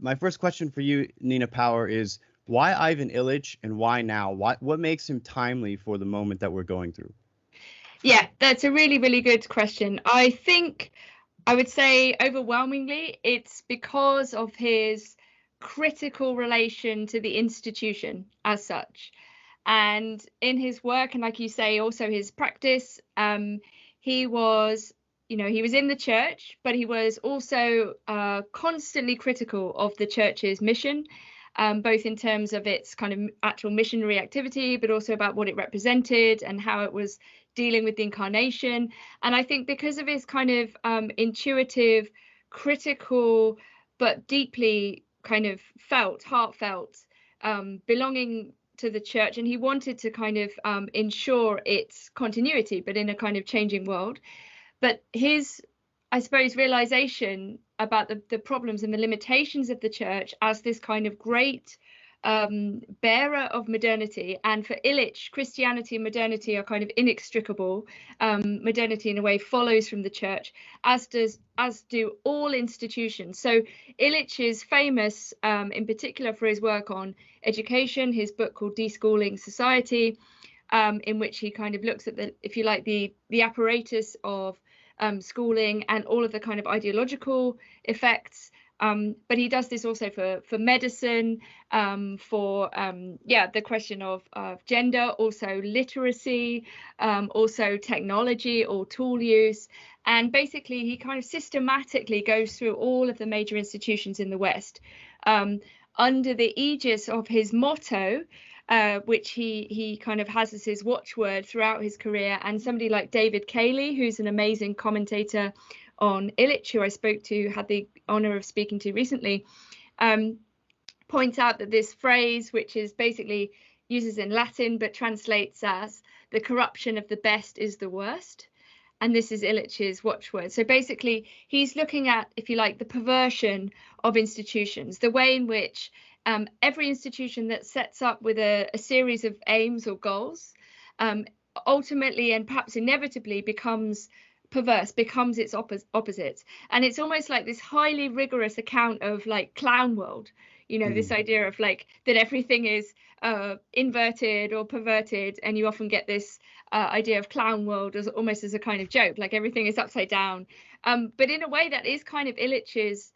My first question for you, Nina Power, is why Ivan Illich and why now? What makes him timely for the moment that we're going through? Yeah, that's a really, really good question. I think I would say overwhelmingly it's because of his critical relation to the institution as such. And in his work, and like you say, also his practice, he was, he was in the church, but he was also constantly critical of the church's mission, both in terms of its kind of actual missionary activity, but also about what it represented and how it was dealing with the incarnation. And I think because of his kind of intuitive, critical, but deeply kind of heartfelt belonging to the church, and he wanted to kind of ensure its continuity, but in a kind of changing world. But his, I suppose, realization about the problems and the limitations of the church as this kind of great bearer of modernity. And for Illich, Christianity and modernity are kind of inextricable. Modernity in a way follows from the church, as do all institutions. So Illich is famous in particular for his work on education, his book called Deschooling Society, in which he kind of looks at the, if you like, the apparatus of schooling and all of the kind of ideological effects. But he does this also for medicine, for the question of gender, also literacy, also technology or tool use. And basically, he kind of systematically goes through all of the major institutions in the West under the aegis of his motto, which he kind of has as his watchword throughout his career. And somebody like David Cayley, who's an amazing commentator on Illich, who I had the honor of speaking to recently, points out that this phrase, which is basically uses in Latin but translates as the corruption of the best is the worst. And this is Illich's watchword. So basically, he's looking at, if you like, the perversion of institutions, the way in which every institution that sets up with a series of aims or goals ultimately and perhaps inevitably becomes perverse, becomes its opposite. And it's almost like this highly rigorous account of like clown world, this idea of like that everything is inverted or perverted, and you often get this idea of clown world as almost as a kind of joke, like everything is upside down, but in a way that is kind of Illich's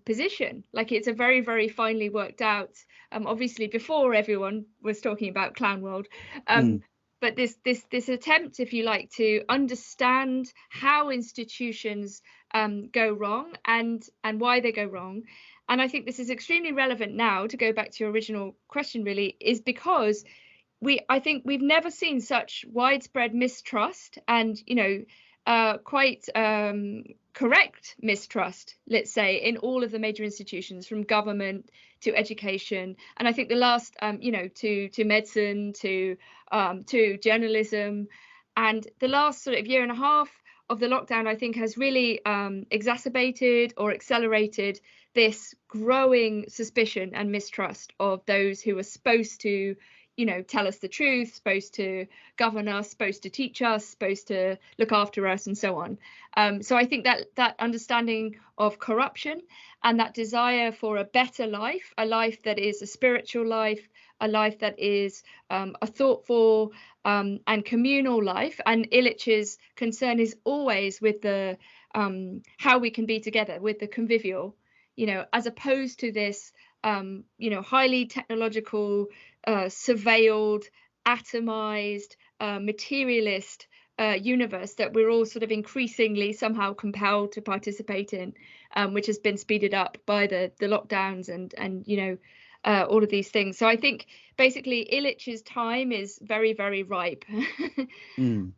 position. Like it's a very, very finely worked out, obviously before everyone was talking about clown world, but this attempt, if you like, to understand how institutions go wrong and why they go wrong. And I think this is extremely relevant now, to go back to your original question, really, is because I think we've never seen such widespread mistrust and, quite correct mistrust, let's say, in all of the major institutions, from government to education. And I think the last, to medicine, to journalism, and the last sort of year and a half of the lockdown, I think, has really exacerbated or accelerated this growing suspicion and mistrust of those who are supposed to, tell us the truth, supposed to govern us, supposed to teach us, supposed to look after us, and so on. So I think that understanding of corruption and that desire for a better life, a life that is a spiritual life, a life that is a thoughtful and communal life. And Illich's concern is always with the how we can be together, with the convivial, as opposed to this highly technological, surveilled, atomized, materialist universe that we're all sort of increasingly somehow compelled to participate in, which has been speeded up by the lockdowns and all of these things. So I think basically Illich's time is very, very ripe.